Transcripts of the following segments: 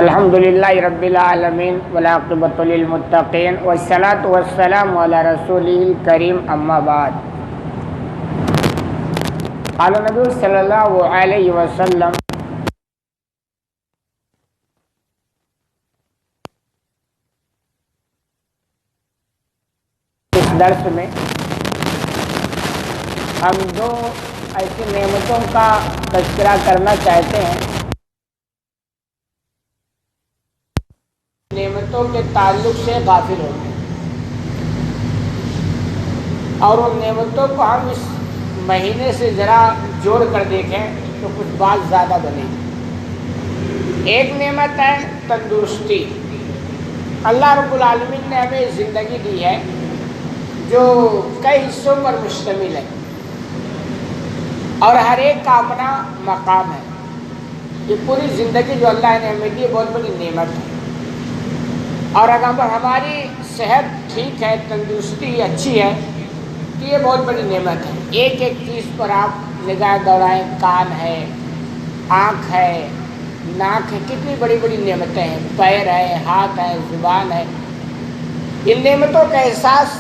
الحمد للہ رب العالمین والعاقبۃ للمتقین والصلاۃ والسلام علی رسولہ الکریم اما بعد. قال نبی صلی اللہ علیہ وسلم اس درس میں ہم دو ایسی نعمتوں کا تذکرہ کرنا چاہتے ہیں نعمتوں کے تعلق سے غافل ہوتے ہیں، اور ان نعمتوں کو ہم اس مہینے سے ذرا جوڑ کر دیکھیں تو کچھ بات زیادہ بنے گی. ایک نعمت ہے تندرستی. اللہ رب العالمین نے ہمیں زندگی دی ہے جو کئی حصوں پر مشتمل ہے اور ہر ایک کا اپنا مقام ہے. یہ پوری زندگی جو اللہ نے ہمیں دی بہت بڑی نعمت ہے، اور اگر ہماری صحت ٹھیک ہے، تندرستی اچھی ہے تو یہ بہت بڑی نعمت ہے. ایک ایک چیز پر آپ نگاہ دوڑائیں، کان ہے، آنکھ ہے، ناک ہے، کتنی بڑی بڑی نعمتیں ہیں، پیر ہے، ہاتھ ہے، زبان ہے. ان نعمتوں کا احساس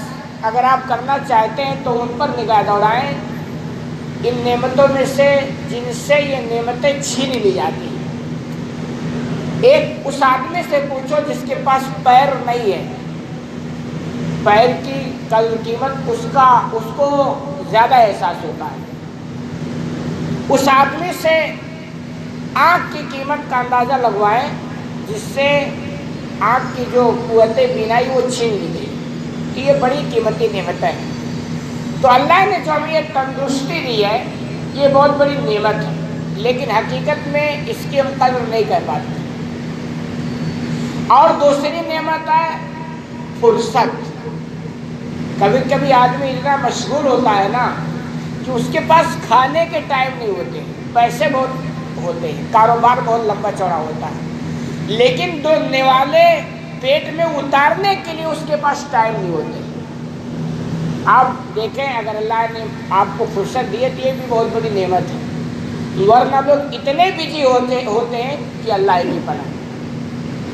اگر آپ کرنا چاہتے ہیں تو ان پر نگاہ دوڑائیں. ان نعمتوں میں سے جن سے یہ نعمتیں چھین لی جاتی ہیں. ایک اس آدمی سے پوچھو جس کے پاس پیر نہیں ہے، پیر کی قیمت اس کو زیادہ احساس ہوتا ہے. اس آدمی سے آنکھ کی قیمت کا اندازہ لگوائیں جس سے آنکھ کی جو قوت بینائی وہ چھین لی گئی. کہ یہ بڑی قیمتی نعمت ہے. تو اللہ نے جو ہمیں یہ تندرستی دی ہے یہ بہت بڑی نعمت ہے، لیکن حقیقت میں اس کی ہم قدر نہیں کر پاتے. اور دوسری نعمت ہے فرصت. کبھی کبھی آدمی اتنا مشغول ہوتا ہے نا کہ اس کے پاس کھانے کے ٹائم نہیں ہوتے، پیسے بہت ہوتے ہیں، کاروبار بہت لمبا چوڑا ہوتا ہے، لیکن دو نوالے پیٹ میں اتارنے کے لیے اس کے پاس ٹائم نہیں ہوتے. آپ دیکھیں اگر اللہ نے آپ کو فرصت دی ہے تو یہ بھی بہت بڑی نعمت ہے، ورنہ لوگ اتنے بزی ہوتے ہیں کہ اللہ ہی نہیں پڑا.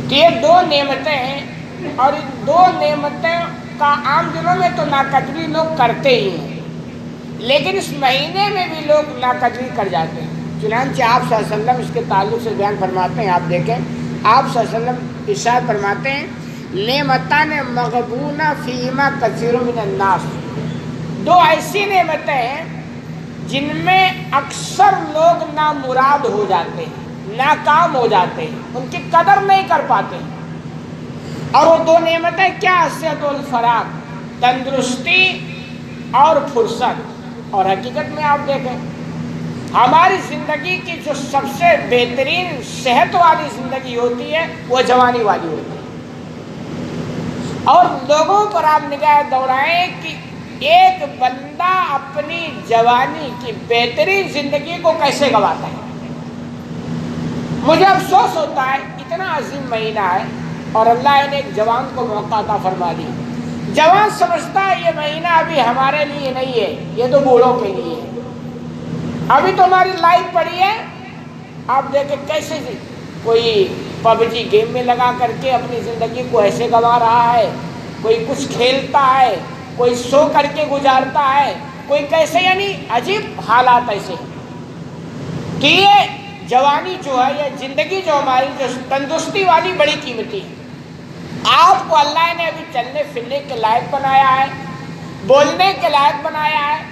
تو یہ دو نعمتیں ہیں، اور ان دو نعمتیں کا عام دنوں میں تو ناقدری لوگ کرتے ہی ہیں، لیکن اس مہینے میں بھی لوگ ناقدری کر جاتے ہیں. چنانچہ آپ صلی اللہ علیہ وسلم اس کے تعلق سے بیان فرماتے ہیں. آپ دیکھیں آپ صلی اللہ علیہ وسلم ارشاد فرماتے ہیں نعمتان مغبونہ فیہما کثیر من الناس. دو ایسی نعمتیں ہیں جن میں اکثر لوگ نامراد ہو جاتے ہیں، ناکام ہو جاتے ہیں، ان کی قدر نہیں کر پاتے. اور وہ دو نعمتیں کیا؟ صحت والفراغ، تندرستی اور فرصت. اور حقیقت میں آپ دیکھیں ہماری زندگی کی جو سب سے بہترین صحت والی زندگی ہوتی ہے وہ جوانی والی ہوتی ہے. اور لوگوں پر آپ نگاہ دوڑائیں کہ ایک بندہ اپنی جوانی کی بہترین زندگی کو کیسے گواتا ہے. مجھے افسوس ہوتا ہے اتنا عظیم مہینہ ہے اور اللہ نے ایک جوان کو موقع عطا فرما دی. جوان سمجھتا ہے یہ مہینہ ابھی ہمارے لیے نہیں ہے، یہ تو بوڑھوں کے لیے ہے. ابھی تو ہماری لائف پڑی ہے. آپ دیکھیں کیسے کوئی پب جی گیم میں لگا کر کے اپنی زندگی کو ایسے گنوا رہا ہے، کوئی کچھ کھیلتا ہے، کوئی سو کر کے گزارتا ہے، کوئی کیسے، یعنی عجیب حالات ایسے. کہ یہ جوانی جو ہے، یہ زندگی جو ہماری جو تندرستی والی بڑی قیمتی ہے. آپ کو اللہ نے ابھی چلنے پھرنے کے لائق بنایا ہے، بولنے کے لائق بنایا ہے،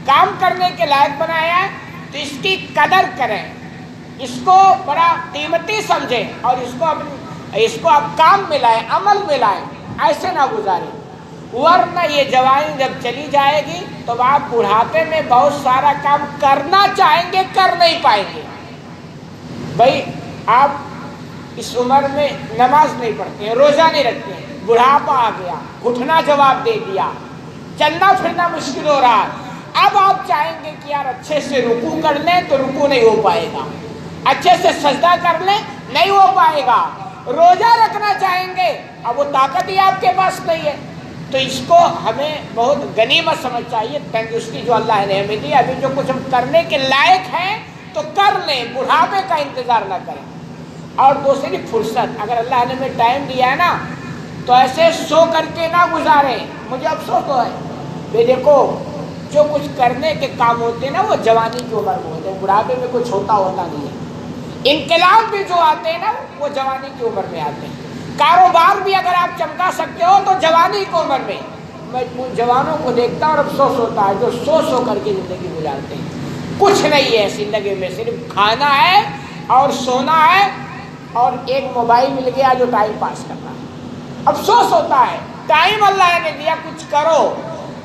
کام کرنے کے لائق بنایا ہے، تو اس کی قدر کریں، اس کو بڑا قیمتی سمجھیں اور اس کو آپ کام میں لائیں، عمل میں لائیں، ایسے نہ گزاریں. ورنہ یہ جوانی جب چلی جائے گی تو آپ بڑھاپے میں بہت سارا کام کرنا چاہیں گے، کر نہیں پائیں گے. بھائی آپ اس عمر میں نماز نہیں پڑھتے ہیں، روزہ نہیں رکھتے ہیں، بڑھاپا آ گیا، گھٹنا جواب دے دیا، چلنا پھرنا مشکل ہو رہا ہے. اب آپ چاہیں گے کہ یار اچھے سے رکوع کر لیں تو رکوع نہیں ہو پائے گا، اچھے سے سجدہ کر لیں نہیں ہو پائے گا. روزہ رکھنا چاہیں گے، اب وہ طاقت ہی آپ کے پاس نہیں ہے. تو اس کو ہمیں بہت غنیمت سمجھ چاہیے. تندرستی جو اللہ نے ہمیں دی، ابھی جو کچھ ہم کرنے کے لائق ہیں تو کر لیں، بڑھاپے کا انتظار نہ کریں. اور دوسری فرصت. اگر اللہ نے ہمیں ٹائم دیا ہے نا تو ایسے سو کر کے نہ گزاریں. مجھے افسوس تو ہے کہ دیکھو جو کچھ کرنے کے کام ہوتے ہیں نا وہ جوانی کی عمر میں ہوتے ہیں, بڑھاپے میں کچھ ہوتا نہیں ہے. انقلاب بھی جو آتے ہیں نا وہ جوانی کی عمر میں آتے ہیں. کاروبار بھی اگر آپ چمکا سکتے ہو تو جوانی کی عمر میں. میں جوانوں کو دیکھتا ہوں اور افسوس ہوتا ہے جو سو کر کے زندگی گزارتے ہیں. کچھ نہیں ہے زندگی میں, صرف کھانا ہے اور سونا ہے اور ایک موبائل مل گیا جو ٹائم پاس کرنا ہے. افسوس ہوتا ہے. ٹائم اللہ نے دیا کچھ کرو,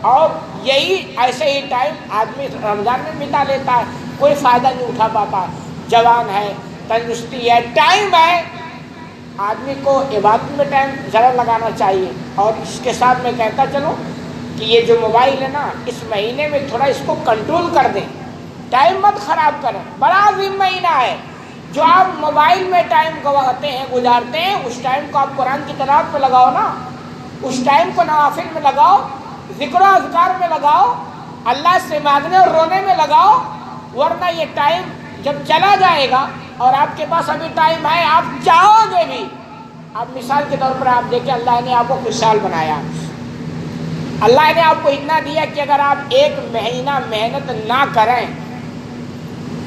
اور یہی ایسے ہی ٹائم آدمی رمضان میں بتا لیتا ہے, کوئی فائدہ نہیں اٹھا پاتا. جوان ہے, تندرستی ہے, ٹائم ہے, آدمی کو عبادت میں ٹائم ذرا لگانا چاہیے. اور اس کے ساتھ میں کہتا چلوں کہ یہ جو موبائل ہے نا اس مہینے میں تھوڑا اس کو کنٹرول کر دیں, ٹائم مت خراب کریں. بڑا عظیم مہینہ ہے. جو آپ موبائل میں ٹائم گواتے ہیں گزارتے ہیں اس ٹائم کو آپ قرآن کی تلاوت میں لگاؤ نا, اس ٹائم کو نوافل میں لگاؤ, ذکر و اذکار میں لگاؤ, اللہ سے مانگنے اور رونے میں لگاؤ. ورنہ یہ ٹائم جب چلا جائے گا اور آپ کے پاس ابھی ٹائم ہے, آپ چاہو گے بھی. آپ مثال کے طور پر آپ دیکھیں اللہ نے آپ کو خوشحال بنایا, اللہ نے آپ کو اتنا دیا کہ اگر آپ ایک مہینہ محنت نہ کریں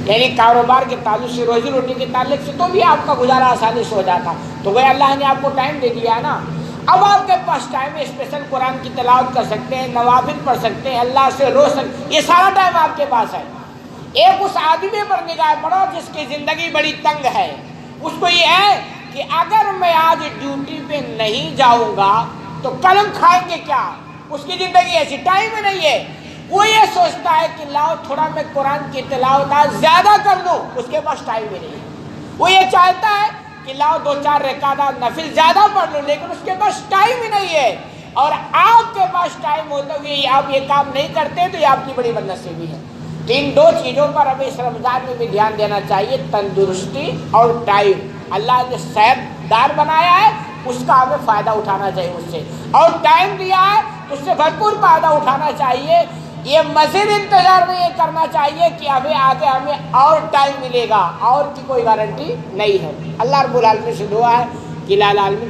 یعنی کاروبار کے تعلق سے, روزی روٹی کے تعلق سے, تو بھی آپ کا گزارا آسانی سے ہو جاتا. تو وہ اللہ نے آپ کو ٹائم دے دیا ہے نا. اب آپ کے پاس ٹائم ہے, اسپیشل قرآن کی تلاوت کر سکتے ہیں, نوافل پڑھ سکتے ہیں, اللہ سے رو سکتے ہیں, یہ سارا ٹائم آپ کے پاس ہے. ایک اس آدمی پر نگاہ پڑو جس کی زندگی بڑی تنگ ہے. اس کو یہ ہے کہ اگر میں آج ڈیوٹی پہ نہیں جاؤں گا تو کل ہم کھائیں گے کیا. اس کی زندگی ایسی, ٹائم ہی نہیں ہے. وہ یہ سوچتا ہے کہ لاؤ تھوڑا میں قرآن کی تلاوت آج زیادہ کر لوں, اس کے پاس ٹائم ہی نہیں ہے. وہ یہ چاہتا ہے کہ لاؤ 2-4 رکعت نفل زیادہ پڑھ لوں, لیکن اس کے پاس ٹائم ہی نہیں ہے. اور آپ کے پاس ٹائم ہوتے ہوئے آپ یہ کام نہیں کرتے تو یہ آپ کی بڑی بدنصیبی ہے. ان 2 چیزوں پر ہمیں اس رمضان میں بھی دھیان دینا چاہیے, تندرستی اور ٹائم. اللہ نے صحت دار بنایا ہے, اس کا ہمیں فائدہ اٹھانا چاہیے اس سے, اور ٹائم دیا ہے اس سے بھرپور فائدہ اٹھانا چاہیے. یہ مزید انتظار میں یہ کرنا چاہیے کہ ابھی آگے ہمیں اور ٹائم ملے گا, اور کی کوئی گارنٹی نہیں ہے. اللہ رب العالمین سے دعا ہے کہ العالمین